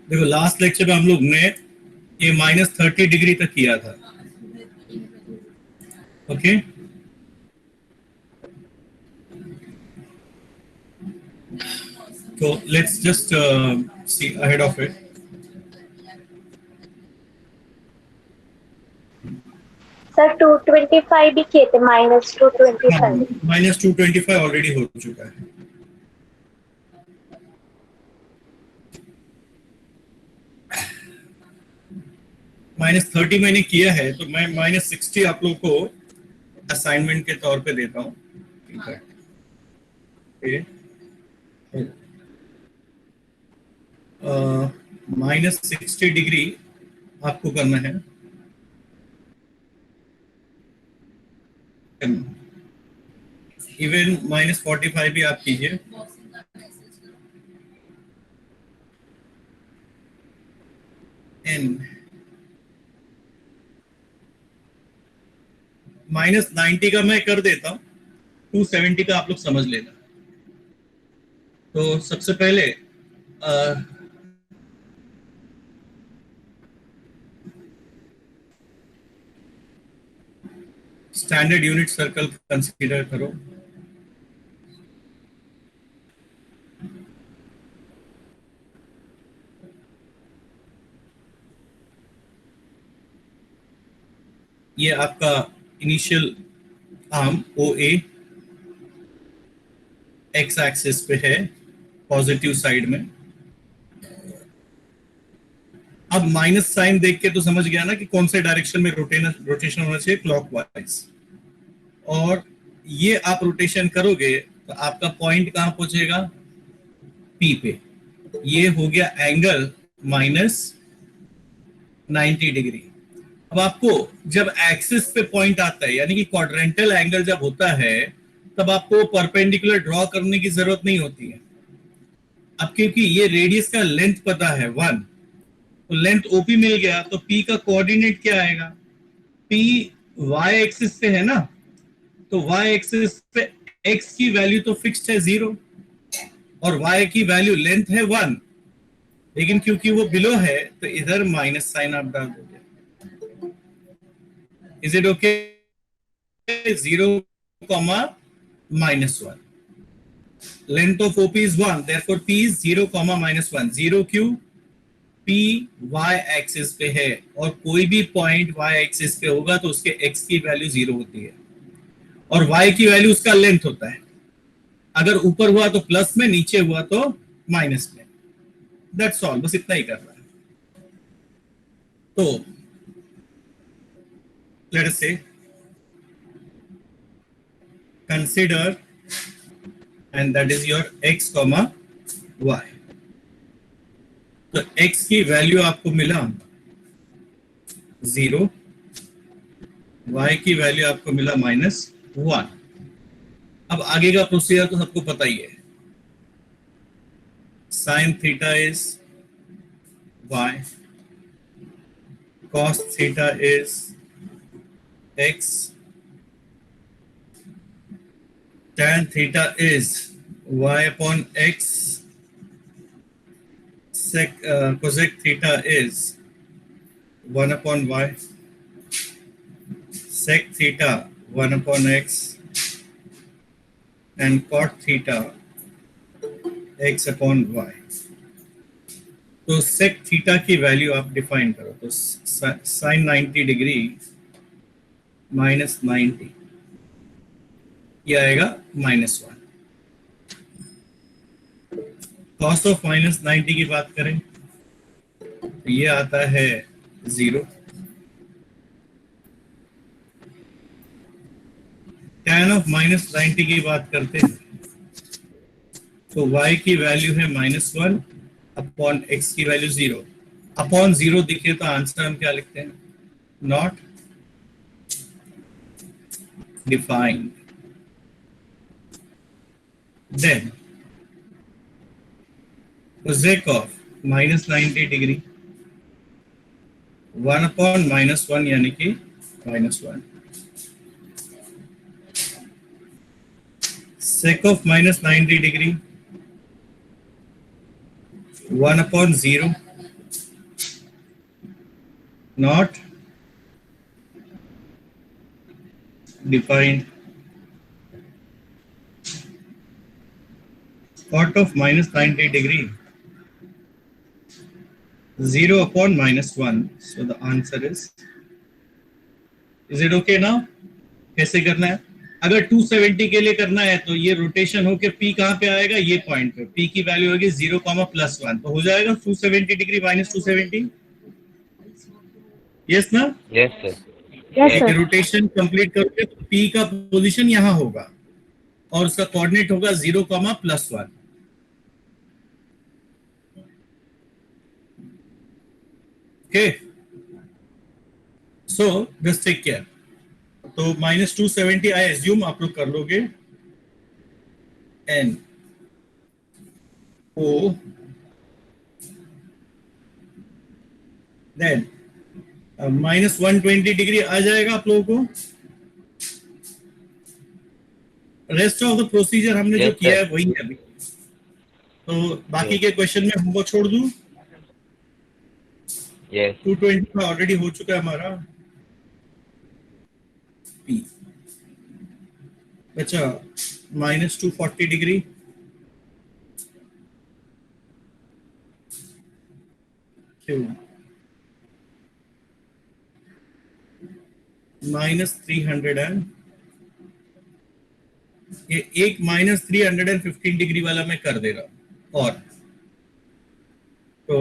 देखो last lecture में हम लोग ने ये -30 डिग्री तक किया था. ओके तो let's just see ahead of it. Sir 225 भी किए थे, -225. -225 ऑलरेडी हो चुका है. -30 मैंने किया है तो मैं -60 आप लोग को असाइनमेंट के तौर पे देता हूँ. ठीक है. -60 डिग्री आपको करना है. इवन -45 भी आप कीजिए. एन -90 का मैं कर देता हूँ. 270 का आप लोग समझ लेना. तो सबसे पहले स्टैंडर्ड यूनिट सर्कल कंसीडर करो. ये आपका initial arm OA x axis पे है पॉजिटिव साइड में. अब माइनस साइन देख के तो समझ गया ना कि कौन से डायरेक्शन में रोटेशन होना चाहिए, क्लॉकवाइज. और ये आप रोटेशन करोगे तो आपका पॉइंट कहां पहुंचेगा, P पे. ये हो गया एंगल -90 डिग्री. अब आपको जब एक्सिस पे पॉइंट आता है यानी कि क्वाड्रेंटल एंगल जब होता है तब आपको परपेंडिकुलर ड्रॉ करने की जरूरत नहीं होती है. अब क्योंकि ये रेडियस का लेंथ पता है 1, तो लेंथ OP मिल गया तो P का कोऑर्डिनेट क्या आएगा, P y एक्सिस पे है ना, तो y एक्सिस पे x की वैल्यू तो फिक्स्ड है 0 और y की वैल्यू लेंथ है 1, लेकिन क्योंकि वो बिलो है तो इधर माइनस साइन आप डाल दोगे. Is it okay? 0, -1. Length of OP is 1, therefore P is 0, -1. 0 क्यों? P y एक्सिस पे है और कोई भी पॉइंट y एक्सिस पे होगा तो उसके x की वैल्यू 0 होती है और y की वैल्यू उसका लेंथ होता है. अगर ऊपर हुआ तो प्लस में, नीचे हुआ तो माइनस में. दैट्स ऑल, बस इतना ही करना है. तो लेट अस से consider and that is your x, y. तो x की वैल्यू आपको मिला 0, y की वैल्यू आपको मिला -1. अब आगे का प्रोसीजर तो सबको पता ही है. sin theta is y, cos theta is x, tan theta is y upon x, cosec theta is 1 upon y, sec theta 1 upon x, and cot theta x upon y. तो sec theta की value आप define करो. तो sin 90 degree -90 ये आएगा -1. Cos of -90 की बात करें तो ये आता है 0. tan ऑफ -90 की बात करते हैं तो y की वैल्यू है -1 अपॉन x की वैल्यू 0. अपॉन 0 दिखे तो आंसर हम क्या लिखते हैं, not defined. Then cosec of -90 degree 1 upon -1 यानी कि -1. sec of -90 degree 1 upon 0 not defined. Cot of minus 90 degree, 0 upon minus 1. So the answer is it okay now? कैसे करना है? अगर 270 के लिए करना है तो ये रोटेशन होके P कहाँ पे आएगा? ये पॉइंट पे P की वैल्यू होगी 0, +1, तो हो जाएगा 270 डिग्री माइनस 270. यस ना? Yes sir. Yes, sir. Rotation complete करके तो P का पोजीशन यहाँ होगा और उसका कोऑर्डिनेट होगा 0, +1. Okay, so just take care. तो -270 आई एज्यूम आप लोग कर लोगे. एन ओ देन -120 डिग्री आ जाएगा आप लोगों को. रेस्ट ऑफ द प्रोसीजर हमने जो किया है वही है अभी. तो बाकी के क्वेश्चन में हमको छोड़ दूं. यस. 220 का ऑलरेडी हो चुका है हमारा. P बचा -240 डिग्री. Q -300 एंड ये एक -315 डिग्री वाला मैं कर दे रहा हूं. और तो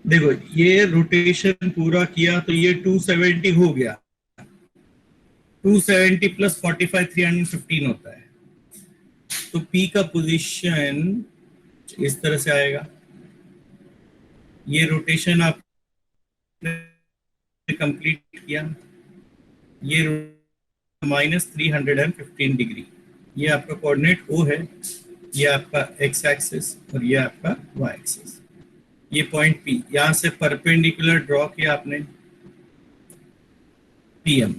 देखो ये रोटेशन पूरा किया तो ये 270 हो गया. 270 + 45 315 होता है. तो P का पोजीशन इस तरह से आएगा. ये रोटेशन आपने कंप्लीट किया. ये -315 डिग्री. ये आपका कोऑर्डिनेट O है. ये आपका x एक्सिस और ये आपका y एक्सिस. ये पॉइंट P यहां से परपेंडिकुलर ड्रॉ किया आपने PM.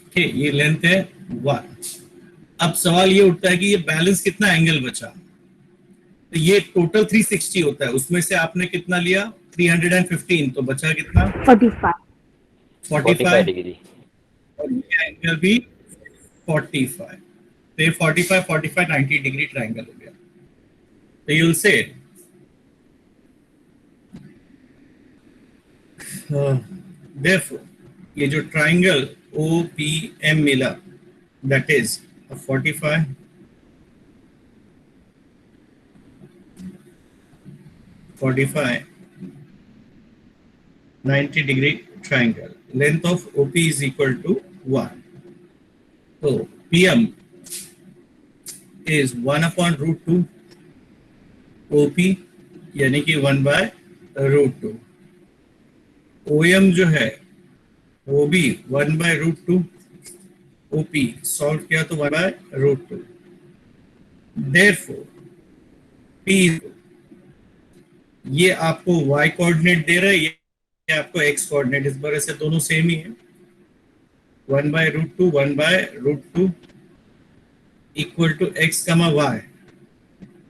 ओके, ये लेंथ है 1. अब सवाल ये उठता है कि ये बैलेंस कितना एंगल बचा. तो ये टोटल 360 होता है. उसमें से आपने कितना लिया? 315. तो बचा कितना? 45 डिग्री. और ये एंगल भी 45. तो ये 45 45 90 डिग्री ट्रायंगल हो गया. तो यू विल से therefore ये जो ट्रायंगल OPM मिला that is a 45 90 degree triangle. Length of OP is equal to 1. So PM is 1/√2 OP यानी कि 1/√2. OM जो है वो भी 1/√2 OP सॉल्व किया तो 1/√2. Therefore P ये आपको y कोऑर्डिनेट दे रहा है, ये आपको x कोऑर्डिनेट. इस बार से दोनों सेम ही है. 1/√2 1/√2 इक्वल टू x, y.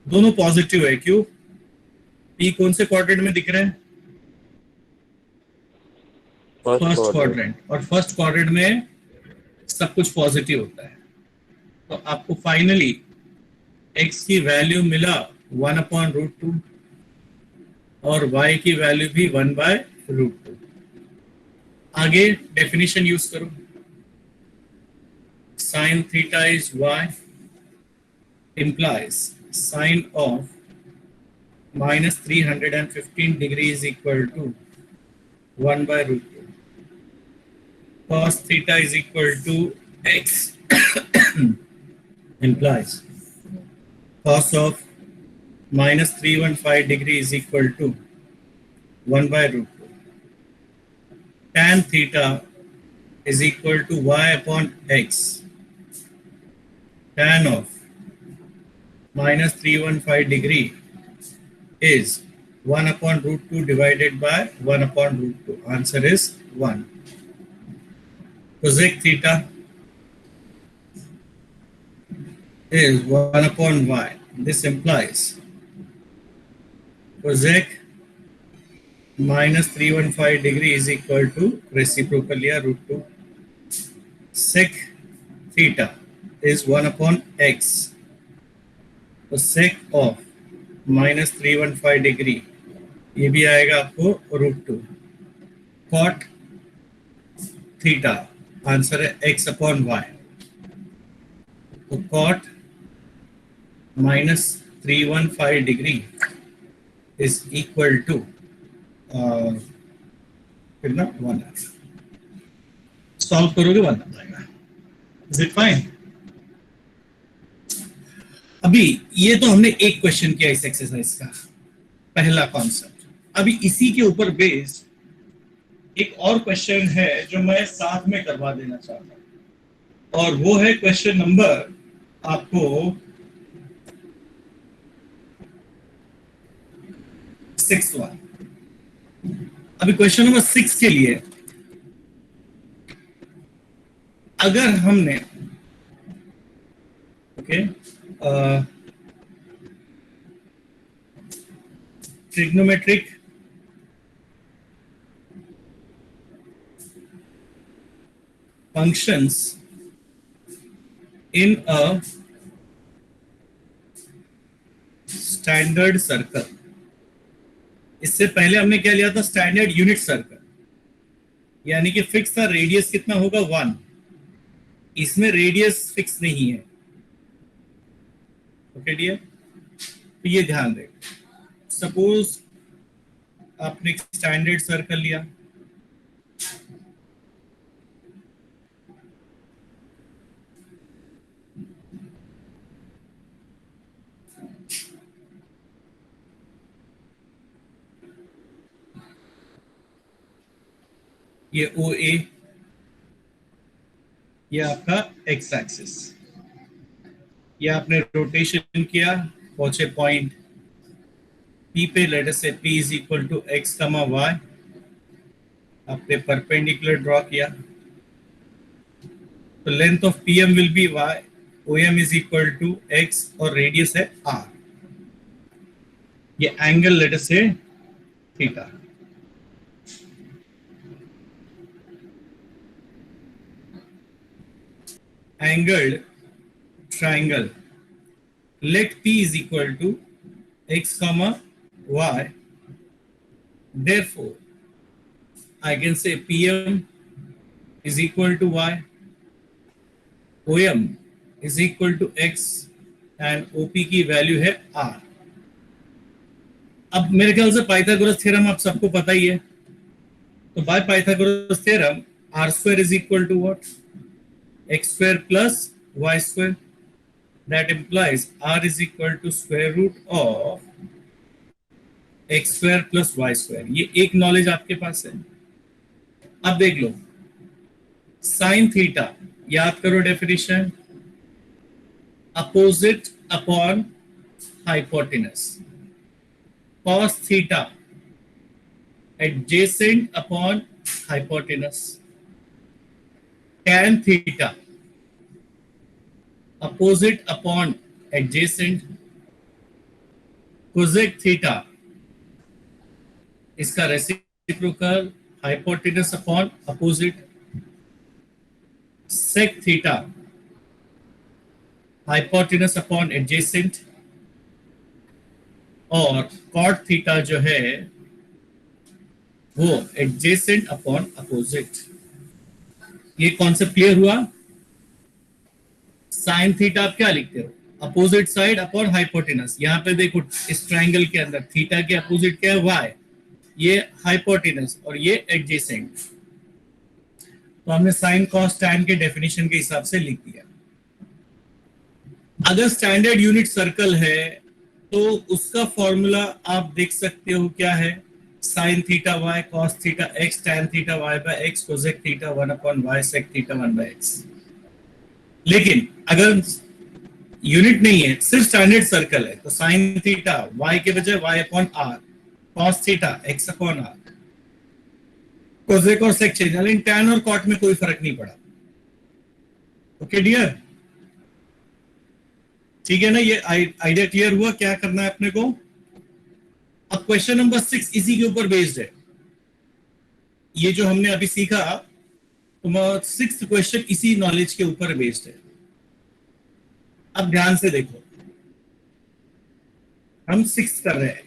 दोनों पॉजिटिव है. क्यों? P कौन से क्वाड्रेंट में दिख रहा है? First quadrant. और फर्स्ट क्वाड्रेंट में सब कुछ पॉजिटिव होता है. तो आपको फाइनली x की वैल्यू मिला 1/√2 और y की वैल्यू भी 1/√2. आगे डेफिनेशन यूज करो. sin theta is y implies sin of -315 degree is equal to 1/√2. Cos theta is equal to x implies cos of -315 degree is equal to 1/√2. Tan theta is equal to y/x. Tan of -315 degree is 1/√2 divided by 1/√2. Answer is 1. Cosec theta is 1/y. This implies cosec -315 degree is equal to reciprocal लिया √2 sec theta is 1/x, तो sec of -315 degree ये भी आएगा आपको √2 cot theta, answer है x/y, तो cot -315 degree is equal to कितना 1 solve करोगे 1 आएगा। Is it fine? अभी ये तो हमने एक क्वेश्चन किया इस एक्सरसाइज का, पहला कॉन्सेप्ट। अभी इसी के ऊपर बेस्ड एक और क्वेश्चन है जो मैं साथ में करवा देना चाहता हूं, और वो है क्वेश्चन नंबर आपको 6 अभी क्वेश्चन नंबर 6 के लिए अगर हमने trigonometric functions in a standard circle, इससे पहले हमने क्या लिया था, स्टैंडर्ड यूनिट सर्कल, यानी कि फिक्स था रेडियस कितना होगा 1, इसमें रेडियस फिक्स नहीं है। ओके डियर, तो ये ध्यान रहे। सपोज आपने एक स्टैंडर्ड सर्कल लिया, ये OA, ये आपका एक्स एक्सिस, ये आपने रोटेशन किया, पहुंचे पॉइंट P पे, let us say P is equal to x, y, आपने परपेंडिकुलर ड्रॉ किया, तो length of PM will be y, OM is equal to x और रेडियस है r, ये angle let us say theta. angled triangle, let P is equal to x comma y, therefore I can say PM is equal to y, OM is equal to x and OP की value है r। अब मेरे ख्याल से Pythagoras theorem आप सबको पता ही है, तो by Pythagoras theorem r square is equal to what, x square plus y square, that implies r is equal to square root of x square plus y square। ये एक नॉलेज आपके पास है। अब देख लो साइन थीटा, याद करो definition, opposite upon hypotenuse, cos theta adjacent upon hypotenuse, tan theta opposite upon adjacent, cosec theta इसका reciprocal, hypotenuse upon opposite, sec theta hypotenuse upon adjacent, और cot थीटा जो है वो एडजेसेंट अपॉन अपोजिट। ये concept clear हुआ? Sine theta आप क्या लिखते हो, अपोजिट साइड अपॉन हाइपोटेनस। यहां पे देखो इस ट्रायंगल के अंदर थीटा के अपोजिट क्या है, y, ये हाइपोटेनस और ये एडजेसेंट, तो हमने साइन कॉस टैन के डेफिनेशन के हिसाब से लिख दिया। अगर स्टैंडर्ड यूनिट सर्कल है तो उसका फॉर्मूला आप देख सकते हो क्या है, sin theta y cos theta x tan theta y by x cosec theta 1/y sec theta 1/x। लेकिन अगर यूनिट नहीं है, सिर्फ स्टैंडर्ड सर्कल है, तो sin थीटा y के बजाय y/r, cos theta x/r, cosec और sec चेंज, लेकिन tan और cot में कोई फर्क नहीं पड़ा। ओके डियर, ठीक है ना, ये आइडिया क्लियर हुआ क्या करना है अपने को। अब क्वेश्चन नंबर 6 इसी के ऊपर बेस्ड है, ये जो हमने अभी सीखा, तो 6th क्वेश्चन इसी नॉलेज के ऊपर बेस्ड है। अब ध्यान से देखो, हम 6 कर रहे हैं,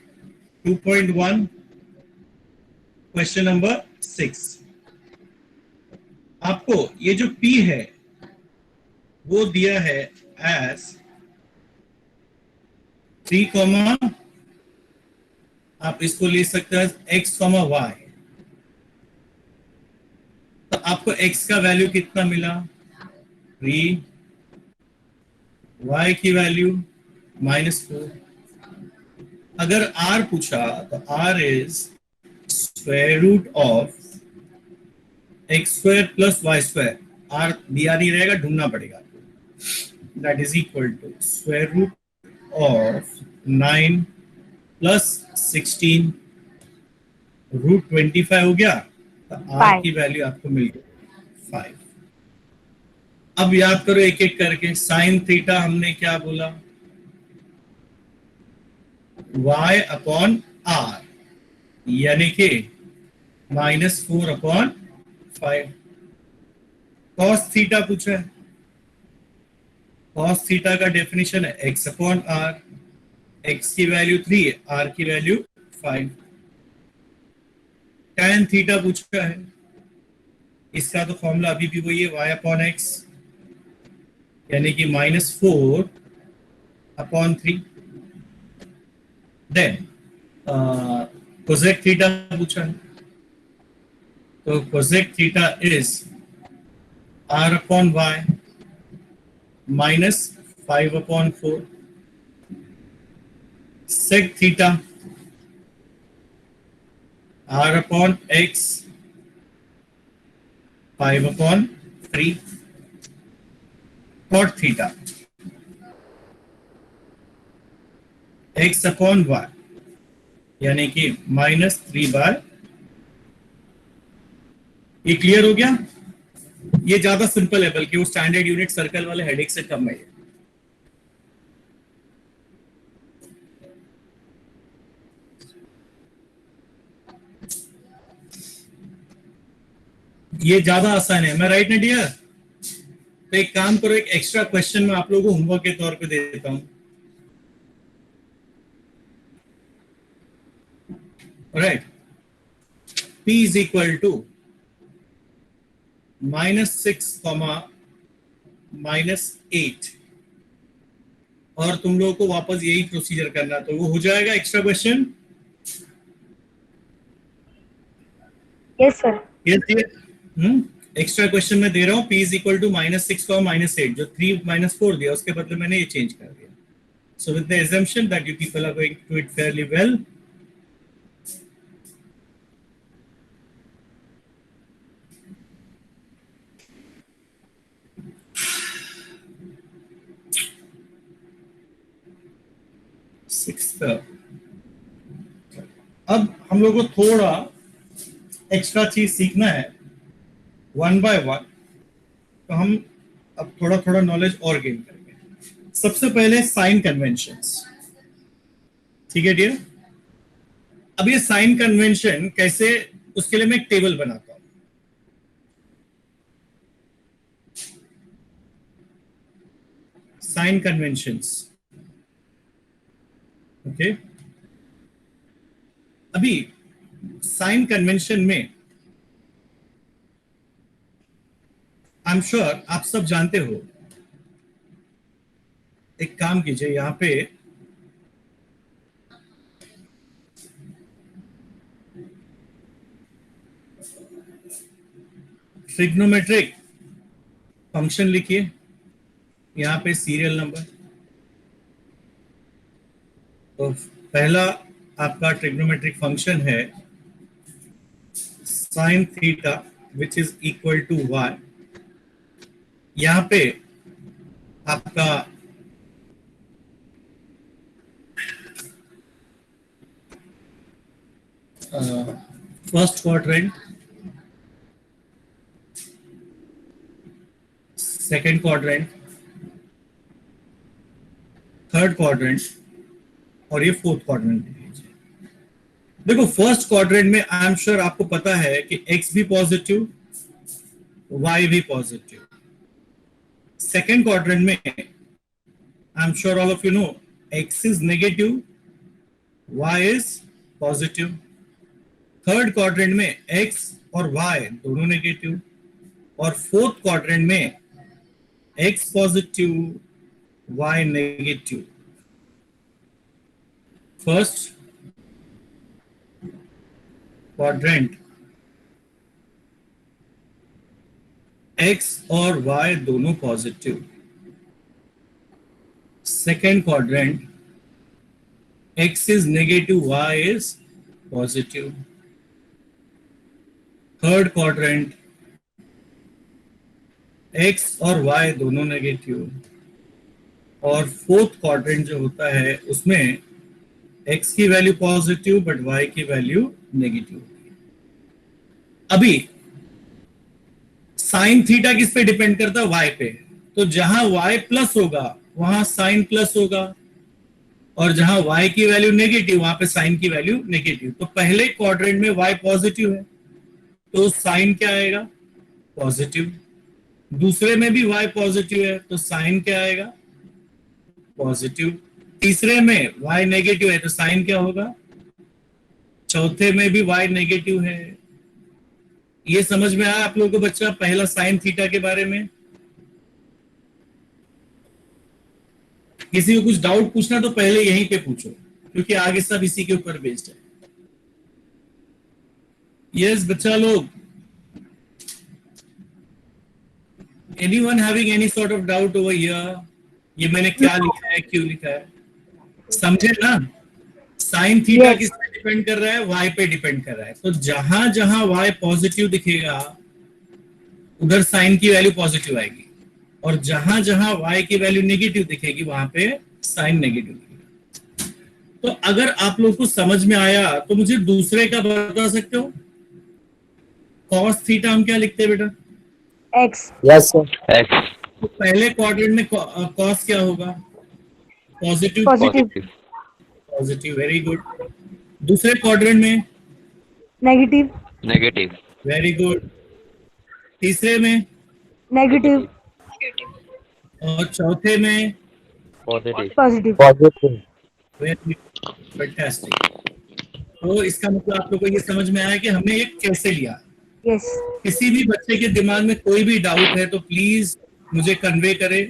2.1 क्वेश्चन नंबर 6। आपको ये जो P है वो दिया है एज 3, आप इसको ले सकते हैं x, y। तो आपको x का वैल्यू कितना मिला? 3, y की वैल्यू -4। अगर r पूछा तो r is square root of x² + y²। r दिया नहीं रहेगा, ढूंढना पड़ेगा। That is equal to square root of 9 + 16 root 25 हो गया। तो r 5. की वैल्यू आपको मिल गई 5। अब याद करो एक एक करके। साइन थीटा हमने क्या बोला? y/r, यानी कि -4/5। cos थीटा पूछा है, cos थीटा का डेफिनेशन है x/r। x की वैल्यू 3 है, r की वैल्यू 5। tan थीटा पूछा है, इसका तो फॉर्मूला अभी भी वही है, y/x, यानी कि -4/3। देन कोसेक थीटा पूछा है, तो cosec theta is r/y -5/4। Sec theta r/x 5/3। cot theta x/y, यानी कि -3/। ये क्लियर हो गया? ये ज्यादा सिंपल है, बल्कि वो स्टैंडर्ड यूनिट सर्कल वाले हेडेक से कम है। ये ज्यादा आसान है, मैं राइट ना डियर? तो एक काम करो, एक एक्स्ट्रा क्वेश्चन मैं आप लोगों को होमवर्क के तौर पे दे देता हूं। Right, P is equal to -6, -8, और तुम लोगों को वापस यही प्रोसीजर करना, तो वो हो जाएगा extra question. Yes, sir. Extra question में दे रहा हूँ, P इज इक्वल टू -6, -8। जो 3 -4 दिया उसके बदले मैंने ये चेंज कर दिया। So with the assumption that you people are going to do it fairly well, अब हम लोग को थोड़ा एक्स्ट्रा चीज सीखना है 1 by 1। तो हम अब थोड़ा थोड़ा नॉलेज और गेन करेंगे। सबसे पहले साइन कन्वेंशंस, ठीक है डियर? अब ये साइन कन्वेंशन कैसे, उसके लिए मैं एक टेबल बनाता हूं। Sine conventions, okay. अभी साइन कन्वेंशन में आई एम श्योर आप सब जानते हो। एक काम कीजिए, यहां पे ट्रिग्नोमेट्रिक फंक्शन लिखिए, यहां पे सीरियल नंबर। तो पहला आपका ट्रिग्नोमेट्रिक फंक्शन है sine theta which is equal to y। यहां पे आपका first quadrant, second quadrant, third quadrant, और ये फोर्थ क्वाड्रेंट लीजिए। देखो फर्स्ट क्वाड्रेंट में आई एम श्योर आपको पता है कि x भी पॉजिटिव, y भी पॉजिटिव। सेकेंड क्वाड्रेंट में I am sure all of you know x is negative, y is positive. Third quadrant में x और y दोनों नेगेटिव, और फोर्थ क्वाड्रेंट में x positive, y negative. First quadrant x और y दोनों positive. Second quadrant x is negative, y is positive. Third quadrant x और y दोनों negative, और फोर्थ क्वाड्रेंट जो होता है उसमें x की वैल्यू पॉजिटिव बट y की वैल्यू नेगेटिव होती है। अभी साइन थीटा किस पे डिपेंड करता है? y पे। तो जहां y प्लस होगा वहां साइन प्लस होगा, और जहां y की वैल्यू नेगेटिव वहां पे साइन की वैल्यू नेगेटिव। तो पहले क्वाड्रेंट में y पॉजिटिव है तो साइन क्या आएगा? पॉजिटिव। दूसरे में भी y पॉजिटिव है तो साइन क्या आएगा? पॉजिटिव। तीसरे में y नेगेटिव है तो साइन क्या होगा? चौथे में भी y नेगेटिव है। ये समझ में आया आप लोगों को बच्चा पहला साइन थीटा के बारे में? किसी को कुछ डाउट पूछना तो पहले यहीं पे पूछो, क्योंकि आगे सब इसी के ऊपर बेस्ड है। यस बच्चा लोग, anyone having any sort of doubt over here? ये मैंने क्या लिखा है, क्यों लिखा है, समझे ना? Sine theta Yes. किस पे डिपेंड कर रहा है? y पे डिपेंड कर रहा है। तो जहां जहां y पॉजिटिव दिखेगा उधर साइन की वैल्यू पॉजिटिव आएगी, और जहां जहां y की वैल्यू नेगेटिव दिखेगी वहां पे साइन नेगेटिव दिखेगा। तो अगर आप लोग को समझ में आया तो मुझे दूसरे का बता सकते हो? cos थीटा हम क्या लिखते हैं बेटा? X. Yes sir. X तो पहले क्वाड्रेंट में cos क्या होगा? Positive. Positive. positive, positive, very good. दूसरे क्वाड्रेंट में Negative. negative, very good. तीसरे में Negative. और चौथे में positive, Positive. Positive. Very fantastic. तो इसका मतलब आप लोग को ये समझ में आया कि हमने ये कैसे लिया। Yes. किसी भी बच्चे के दिमाग में कोई भी डाउट है तो प्लीज मुझे कन्वे करे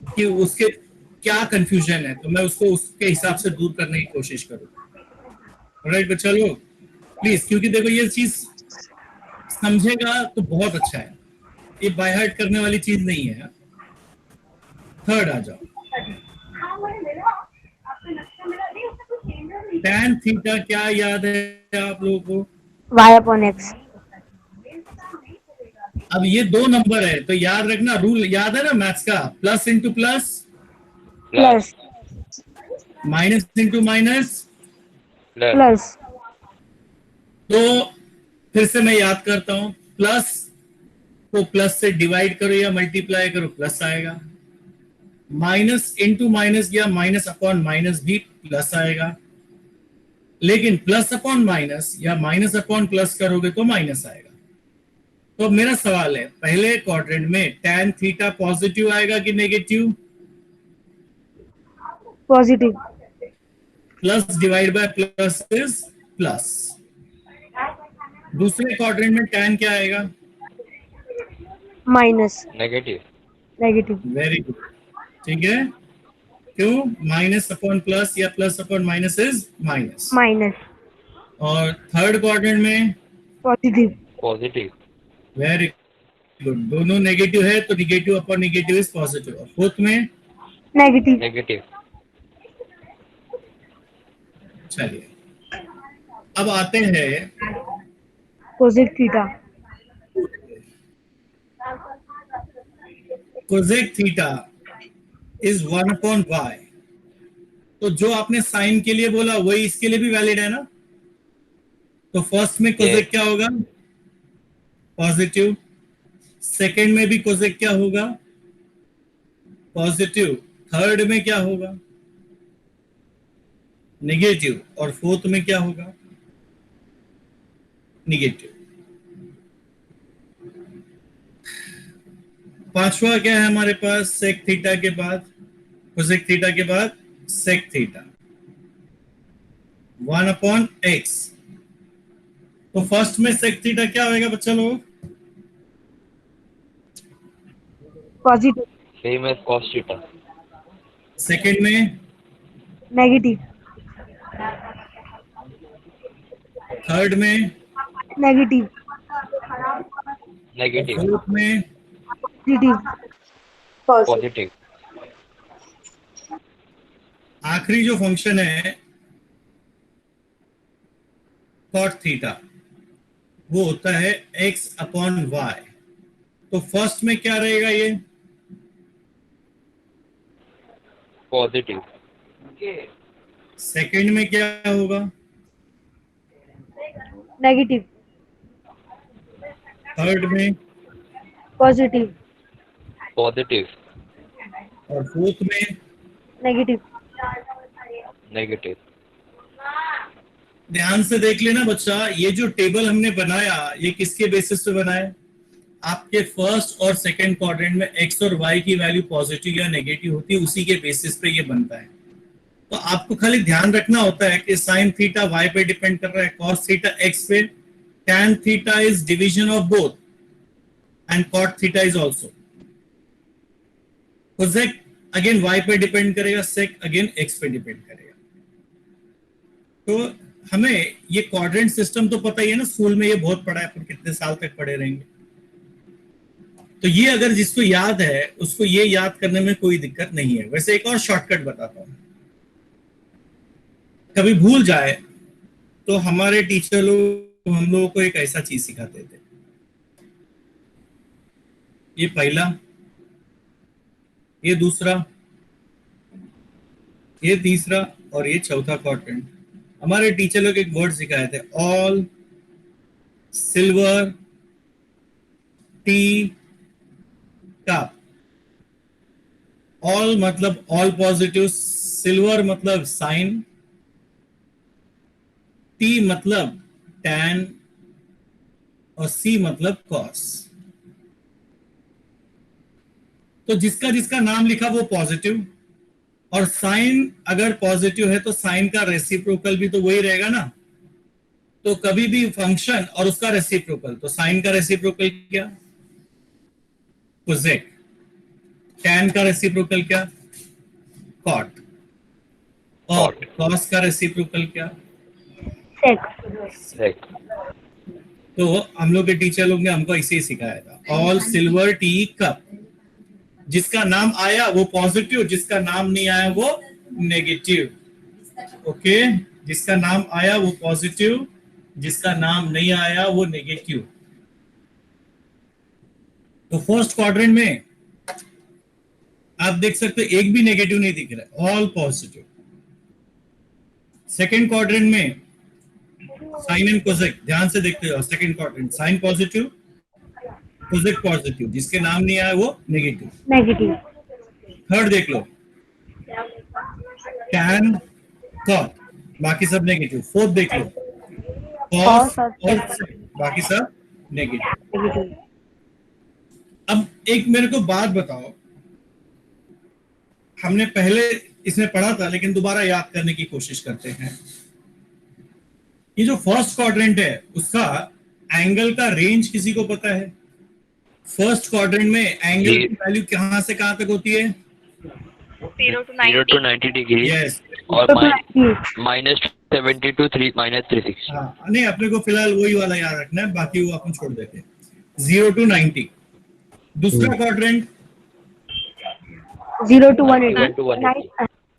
कि उसके क्या कंफ्यूजन है, तो मैं उसको उसके हिसाब से दूर करने की कोशिश करूँ। राइट बच्चा लोग प्लीज, क्योंकि देखो ये चीज समझेगा तो बहुत अच्छा है, ये बाय हार्ट करने वाली चीज नहीं है। थर्ड आ जाओ, tan थीटा क्या याद है आप लोगों को? Y upon X. अब ये दो नंबर है तो याद रखना, रूल याद है ना मैथ्स का, plus into plus, Plus. Minus into minus. plus, Plus. तो फिर से मैं याद करता हूं, प्लस को प्लस से डिवाइड करो या मल्टीप्लाई करो प्लस आएगा, माइनस इंटू माइनस या माइनस अपॉन माइनस भी प्लस आएगा, लेकिन प्लस अपॉन माइनस या माइनस अपॉन प्लस करोगे तो माइनस आएगा। तो मेरा सवाल है पहले क्वाड्रेंट में tan थीटा पॉजिटिव आएगा कि negative? Positive. Plus divide by plus is plus. दूसरे क्वाड्रेंट में tan क्या आएगा? Minus. negative, Negative. Very good, ठीक है। क्यों? माइनस अपॉन प्लस या plus upon minus is minus. Minus. और थर्ड क्वाड्रेंट में Positive. positive, वेरी गुड, दोनों नेगेटिव है तो negative upon negative is positive. और फोर्थ में Negative. negative, चलिए अब आते हैं Cosec theta. Cosec theta is 1 upon y। तो जो आपने साइन के लिए बोला वही इसके लिए भी वैलिड है ना? तो फर्स्ट में कोसेक Yes. क्या होगा? पॉजिटिव। सेकंड में भी कोसेक क्या होगा? पॉजिटिव। थर्ड में क्या होगा? नेगेटिव। और फोर्थ में क्या होगा? निगेटिव। पांचवा क्या है हमारे पास सेक थीटा के बाद, कोसेक थीटा के बाद सेक थीटा 1/x। तो फर्स्ट में सेक थीटा क्या होएगा बच्चा लोग? Positive. Same as cos theta. Second में, नेगेटिव। थर्ड में, नेगेटिव। Negative. फोर्थ में, पॉजिटिव। Positive. आखिरी जो फंक्शन है कॉट थीटा वो होता है x/y। तो फर्स्ट में क्या रहेगा ये? Positive. सेकंड में क्या होगा? नेगेटिव। थर्ड में पॉजिटिव। Positive. और फोर्थ में? नेगेटिव। Negative. ध्यान से देख लेना बच्चा, ये जो टेबल हमने बनाया ये किसके बेसिस पे बनाया? आपके फर्स्ट और सेकंड क्वाड्रेंट में x और y की वैल्यू पॉजिटिव या नेगेटिव होती है, उसी के बेसिस पे ये बनता है। तो आपको खाली ध्यान रखना होता है कि साइन थीटा y पे डिपेंड कर रहा है, कॉस थीटा x पे, tan theta is division of both and cot theta is also. Cosec again y पे डिपेंड करेगा, सेक अगेन x पे डिपेंड करेगा। तो हमें ये क्वाड्रेंट सिस्टम तो पता ही है ना, स्कूल में ये बहुत पढ़ा है, पर कितने साल तक पढ़े रहेंगे। तो ये अगर जिसको याद है उसको ये याद करने में कोई दिक्कत नहीं है। वैसे एक और शॉर्टकट बताता हूं, कभी भूल जाए तो हमारे टीचर लोग हम लोगों को एक ऐसा चीज सिखाते थे, ये पहला, ये दूसरा, ये तीसरा और ये चौथा क्वाड्रेंट। हमारे टीचर लोग एक वर्ड सिखाए थे, all silver tea cup. All मतलब ऑल पॉजिटिव, सिल्वर मतलब साइन, टी मतलब टैन और सी मतलब कॉस। तो जिसका जिसका नाम लिखा वो पॉजिटिव, और साइन अगर पॉजिटिव है तो साइन का रेसिप्रोकल भी तो वही रहेगा ना। तो कभी भी फंक्शन और उसका रेसिप्रोकल, तो साइन का रेसिप्रोकल क्या? कोसेक। टैन का रेसिप्रोकल क्या? कॉट। और Cot. कॉस का रेसिप्रोकल क्या? सेक। Sec. तो हम लोग के टीचर लोग ने हमको ऐसे ही सिखाया था, ऑल सिल्वर टी कप। जिसका नाम आया वो पॉजिटिव, जिसका नाम नहीं आया वो नेगेटिव। ओके, जिसका नाम आया वो पॉजिटिव, जिसका नाम नहीं आया वो नेगेटिव। तो फर्स्ट क्वाड्रेंट में आप देख सकते हो एक भी नेगेटिव नहीं दिख रहा है, ऑल पॉजिटिव। सेकंड क्वाड्रेंट में साइन एंड कोसेक, ध्यान से देखते हो, second quadrant sine positive, cosec positive, जिसके नाम नहीं आया वो नेगेटिव। नेगेटिव। थर्ड देख लो, टैन कॉट, बाकी सब नेगेटिव। फोर्थ देख लो, कॉस और sec, बाकी सब नेगेटिव। नेगेटिव। अब एक मेरे को बात बताओ, हमने पहले इसमें पढ़ा था लेकिन दोबारा याद करने की कोशिश करते हैं। ये जो फर्स्ट क्वाड्रेंट है उसका एंगल का रेंज किसी को पता है? फर्स्ट क्वाड्रेंट में एंगल की वैल्यू कहां से कहां तक होती है? 0 to 0 to 90. 90 degrees. यस। और minus 70 to 3 minus 360. हाँ, नहीं अपने को फिलहाल वही वाला याद रखना है, बाकी वो अपन छोड़ देते हैं। 0 to 90। दूसरा क्वाड्रेंट 0 to 180. 91 to 180.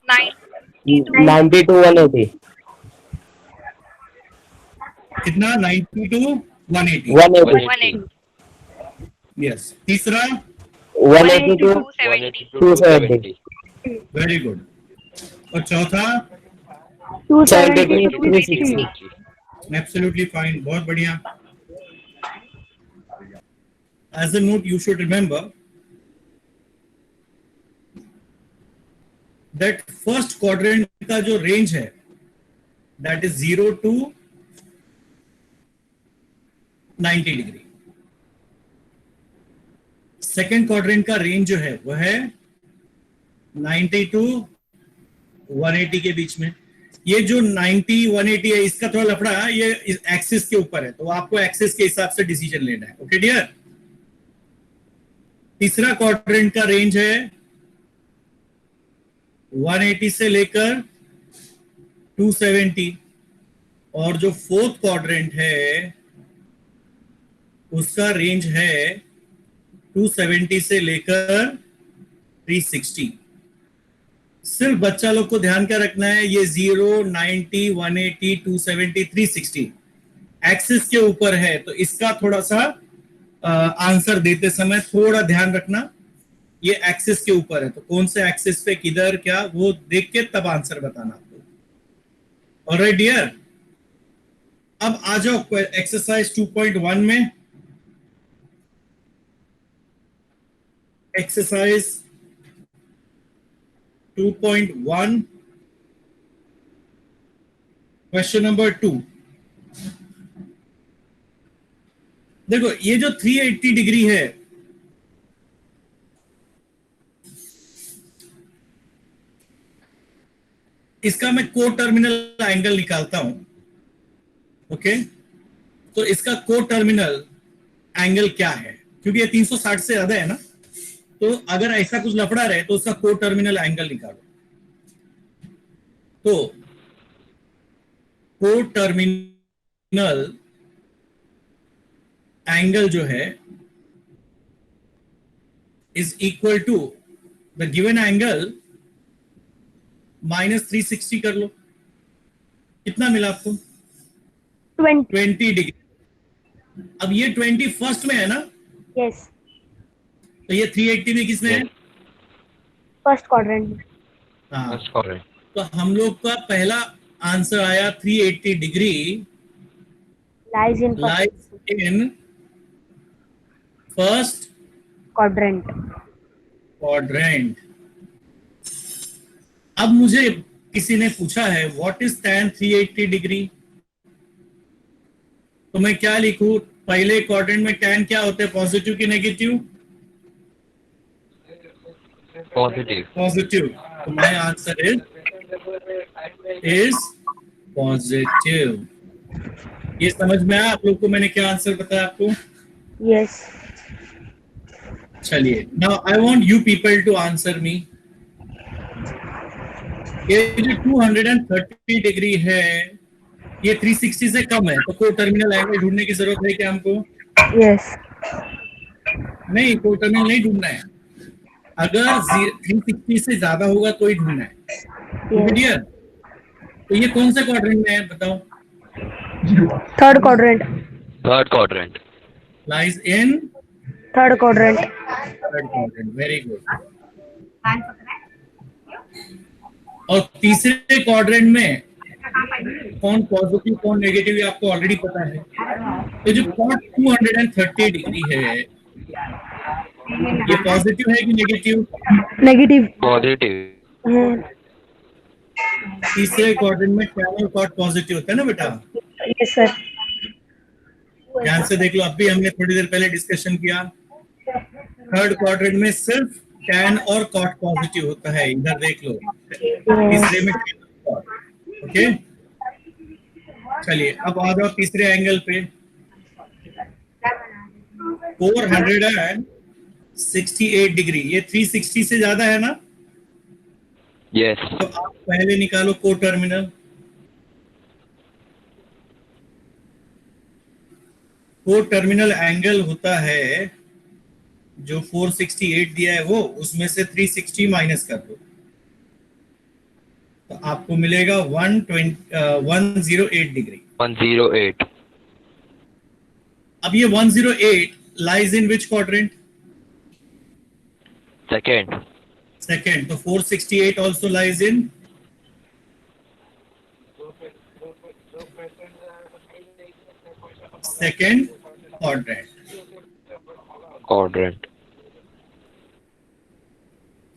90 90 to 180. कितना? 90 to 180। 180. 180. यस। तीसरा 180 to 270. 270. Very good. और चौथा 270 270 to to 360. 360. एब्सोल्युटली फाइन, बहुत बढ़िया। As a note you should remember that first quadrant का जो रेंज है that is 0 to 90 degree. Second quadrant का रेंज जो है वो है 90 टू 180 के बीच में। ये जो 90 180 है इसका थोड़ा लफड़ा है, ये एक्सिस के ऊपर है, तो आपको एक्सिस के हिसाब से डिसीजन लेना है। Okay dear. तीसरा क्वाड्रेंट का रेंज है 180 से लेकर 270, और जो फोर्थ क्वाड्रेंट है उसका रेंज है 270 से लेकर 360। सिर्फ बच्चा लोग को ध्यान क्या रखना है, ये 0 90 180 270 360 एक्सिस के ऊपर है, तो इसका थोड़ा सा आंसर देते समय थोड़ा ध्यान रखना, ये एक्सिस के ऊपर है, तो कौन से एक्सिस पे किधर क्या वो देख के तब आंसर बताना आपको। ऑलराइट डियर, अब आ जाओ एक्सरसाइज 2.1 में। Exercise 2.1 question number 2। देखो ये जो 380 डिग्री है, इसका मैं को टर्मिनल एंगल निकालता हूं। ओके, तो इसका को टर्मिनल एंगल क्या है, क्योंकि ये 360 से ज्यादा है ना, तो अगर ऐसा कुछ लफड़ा रहे तो उसका को टर्मिनल एंगल निकालो। तो को टर्मिनल एंगल जो है is equal to the given angle minus 360 कर लो। कितना मिला आपको? 20 डिग्री। अब ये 20 फर्स्ट में है ना? यस, तो ये 380 में किसमें है? फर्स्ट क्वाड्रेंट में। हाँ, That's correct. तो हम लोग का पहला आंसर आया 380 degree lies in first quadrant. Quadrant. अब मुझे किसी ने पूछा है व्हाट इज tan 380 डिग्री, तो मैं क्या लिखूं? पहले क्वाड्रेंट में tan क्या होता है, पॉजिटिव की नेगेटिव? Positive. पॉजिटिव। तो माय आंसर इज पॉजिटिव। ये समझ में आया आप लोग को मैंने क्या आंसर बताया आपको? यस, चलिए, now I want you people to answer me. ये जो 230 डिग्री है ये 360 से कम है, तो को टर्मिनल एंगल ढूंढने की जरूरत है क्या हमको? यस, नहीं, को टर्मिनल नहीं ढूंढना है। अगर 360 से ज्यादा होगा तो ही ढूंढना है। क्लियर? तो ये कौन से क्वाड्रेंट में है बताओ? Third quadrant. Third quadrant. Lies in third quadrant. Third quadrant. Very good. और तीसरे क्वाड्रेंट में कौन पॉजिटिव कौन नेगेटिव ये आपको ऑलरेडी पता है। तो जो 230 डिग्री है ये पॉजिटिव है कि नेगेटिव? नेगेटिव। Positive. तीसरे क्वाड्रेंट में tan और cot पॉजिटिव होता है ना बेटा? Yes sir. ध्यान से देख लो, अब भी हमने थोड़ी देर पहले डिस्कशन किया। थर्ड क्वाड्रेंट में सिर्फ tan और cot पॉजिटिव होता है, इधर देख लो। तीसरे में tan और cot। ओके, चलिए अब आ जाओ तीसरे एंगल पे। 468 डिग्री, ये 360 से ज्यादा है ना? Yes. तो आप पहले निकालो को टर्मिनल। को टर्मिनल एंगल होता है जो 468 दिया है वो, उसमें से 360 माइनस कर दो तो आपको मिलेगा 108 डिग्री। 108. अब ये 108 lies in which quadrant? Second. Second. तो 468 also lies in second quadrant. Quadrant.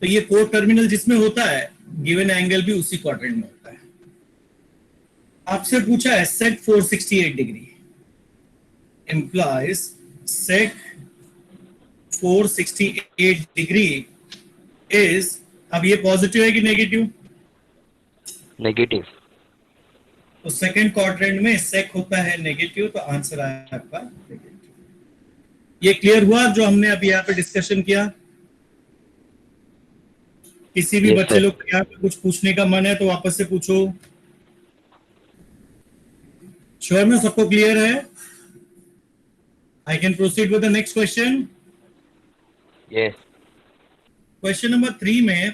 तो ये को टर्मिनल जिसमें होता है गिवन एंगल भी उसी क्वाड्रेंट में होता है। आपसे पूछा है set 468 degree, implies sec 468 degree is, अब ये पॉजिटिव है कि नेगेटिव? नेगेटिव। तो सेकंड क्वाड्रेंट में सेक होता है नेगेटिव, तो आंसर आया आपका नेगेटिव। ये क्लियर हुआ जो हमने अभी यहाँ पे डिस्कशन किया? किसी भी Yes, बच्चे sir. लोग को यहाँ पे कुछ पूछने का मन है तो वापस से पूछो। श्योर में सबको क्लियर है? I can proceed with the next question. Yes. Question number 3 में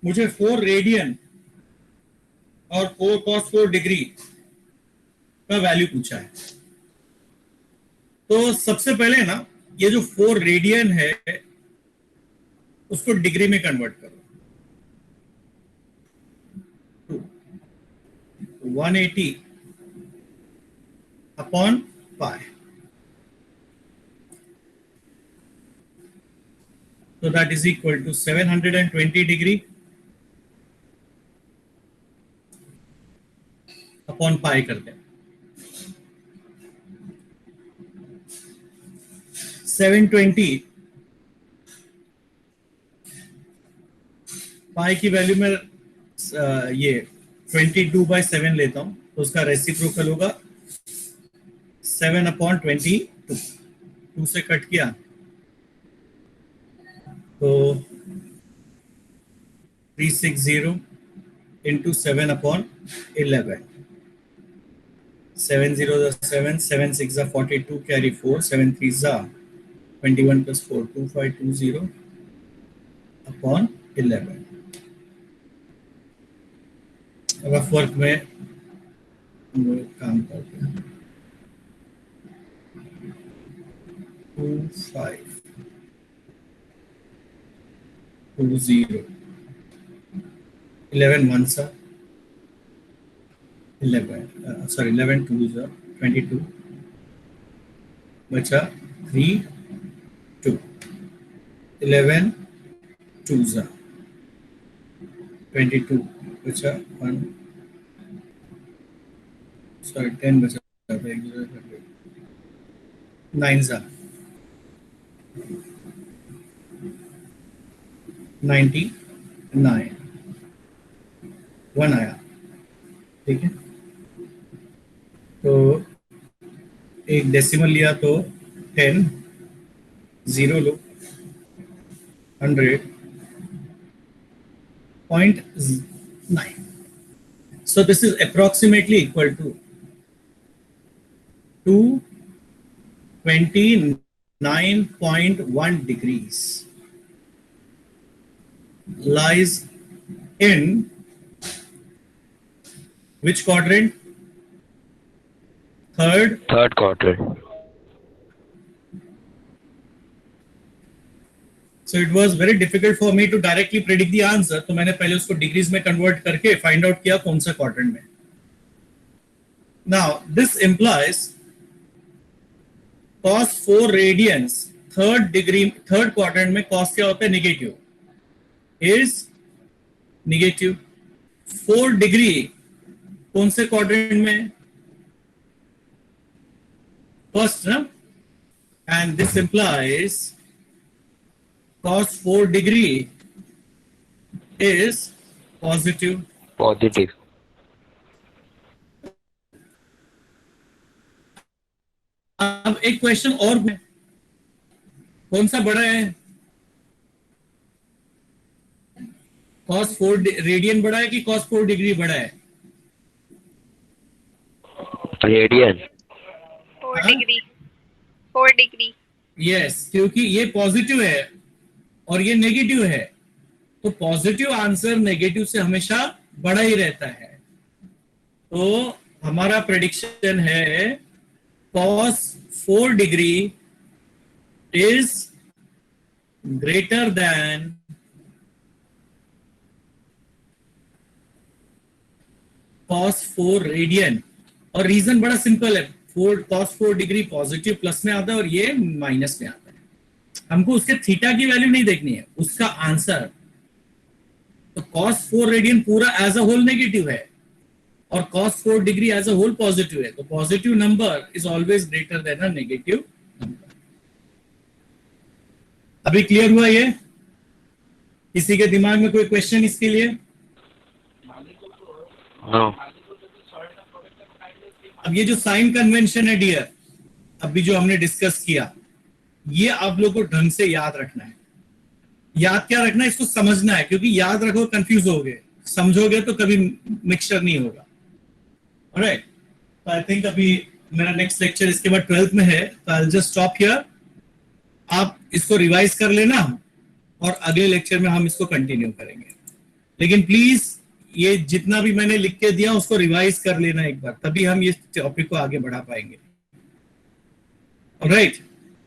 मुझे 4 रेडियन और 4 cos 4 डिग्री का वैल्यू पूछा है। तो सबसे पहले ना ये जो 4 रेडियन है उसको डिग्री में कन्वर्ट करो। 180 upon pi, so that is equal to 720 degree upon pi कर दें। 720 पाई की वैल्यू में ये 22/7 लेता हूं तो उसका रेसिप्रोकल होगा 7/22। 2 से कट किया तो 360 into 7/11। 7 0 7, 7 6 42, carry 4, 7 3 21 plus 4 2520 upon 11। Rough work में काम करते हैं। 2520 11 1 11 11 2 22 बचा 3 2 11 2 22 बचा 1 10 बचा 9 99 1 आया। ठीक है, तो एक डेसिमल लिया तो 10, 0 लो 100.9। So this is approximately equal to 229.1 degrees lies in which quadrant? Third quadrant. So it was very difficult for me to directly predict the answer, तो मैंने पहले उसको डिग्रीज में कन्वर्ट करके फाइंड आउट किया कौन सा क्वाड्रेंट में। Now this implies cos 4 radians third quadrant में cos क्या होता है? Negative, is negative. 4 डिग्री कौन से क्वाड्रेंट में? फर्स्ट ना। And this implies cos 4 degree is positive। Positive. अब एक क्वेश्चन और है, कौन सा बड़ा है? cos 4 रेडियन बड़ा है कि cos 4 डिग्री बड़ा है? रेडियन। 4 डिग्री। 4 डिग्री। यस, क्योंकि ये पॉजिटिव है और ये नेगेटिव है, तो पॉजिटिव आंसर नेगेटिव से हमेशा बड़ा ही रहता है। तो हमारा प्रेडिक्शन है cos 4 degree is greater than cos 4 radian. और रीजन बड़ा सिंपल है, cos 4 डिग्री पॉजिटिव प्लस में आता है और ये माइनस में आता है। हमको उसके थीटा की वैल्यू नहीं देखनी है, उसका आंसर। तो cos 4 रेडियन पूरा एज अ होल नेगेटिव है और cos 4 degree as a whole positive है, तो positive number is always greater than a negative number. अभी क्लियर हुआ ये? किसी के दिमाग में कोई क्वेश्चन इसके लिए? No. अब ये जो साइन कन्वेंशन है डियर, अभी जो हमने डिस्कस किया, ये आप लोगों को ढंग से याद रखना है। याद क्या रखना है, इसको समझना है, क्योंकि याद रखो कंफ्यूज होगे, समझोगे तो कभी मिक्सचर नहीं होगा। ऑलराइट, तो आई थिंक अभी मेरा नेक्स्ट लेक्चर इसके बाद 12th में है, तो I will just stop here. आप इसको रिवाइज कर लेना और अगले लेक्चर में हम इसको कंटिन्यू करेंगे। लेकिन प्लीज ये जितना भी मैंने लिख के दिया उसको रिवाइज कर लेना एक बार, तभी हम ये टॉपिक को आगे बढ़ा पाएंगे। ऑलराइट।